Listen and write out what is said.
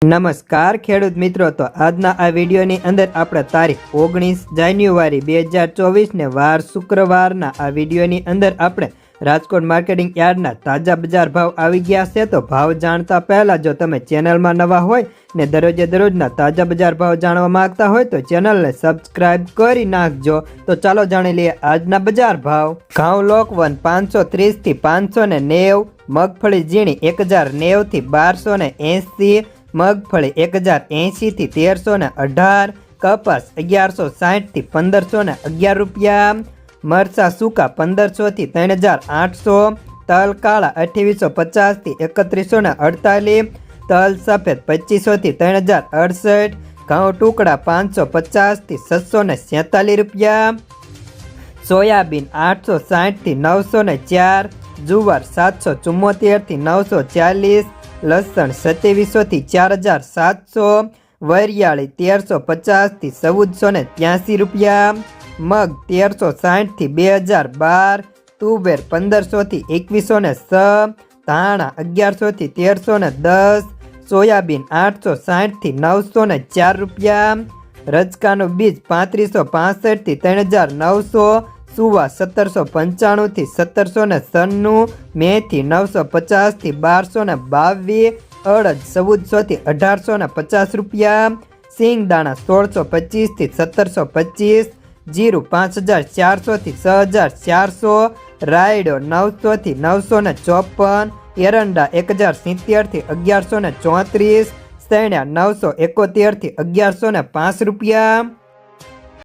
નમસ્કાર ખેડૂત મિત્રો, તો આજના આ વિડીયોની અંદર આપણે તારીખ 19 જાન્યુઆરી 2024 ને વાર શુક્રવારના આ વિડીયોની અંદર આપણે રાજકોટ માર્કેટિંગ યાર્ડના તાજા બજાર ભાવ આવી ગયા છે। તો ભાવ જાણતા પહેલા જો તમે ચેનલમાં નવા હોય ને દરરોજે દરરોજના તાજા બજાર ભાવ જાણવા માંગતા હોય તો ચેનલને સબસ્ક્રાઇબ કરી નાખજો। તો ચાલો જાણી લઈએ આજના બજાર ભાવ। ઘઉં લોકવન 530 થી 590, મગફળી ઝીણી 1090 થી 1280, મગફળી 1080 થી 1318, કપાસ 1160 થી 1511 રૂપિયા, મરચા સૂકા 1500 થી 3800, તલ કાળા 2850 થી 3148, તલ સફેદ 2500 થી 3068, ઘઉં ટુકડા 550 થી 647 રૂપિયા, સોયાબીન 860 થી 904, જુવાર 774 થી 940, લસણ 2700 થી 4700, વરિયાળી 1350 થી 1483 રૂપિયા, મગ 1360 થી 2012, તુવેર 1500 થી 2106, ધાણા 1100 થી 1310, સોયાબીન 860 થી 904 રૂપિયા, રજકાનું બીજ 3565 થી 3900, સુવા 1795 થી 1796, મેથી 950 થી 1222, અડદ 1400 થી 1850 રૂપિયા, સિંગદાણા 1625 થી 1725, જીરું 5400 થી 6400, રાયડો 900 થી 954, એરંડા 1070 થી 1134, સૈણા 971 થી 1105 રૂપિયા।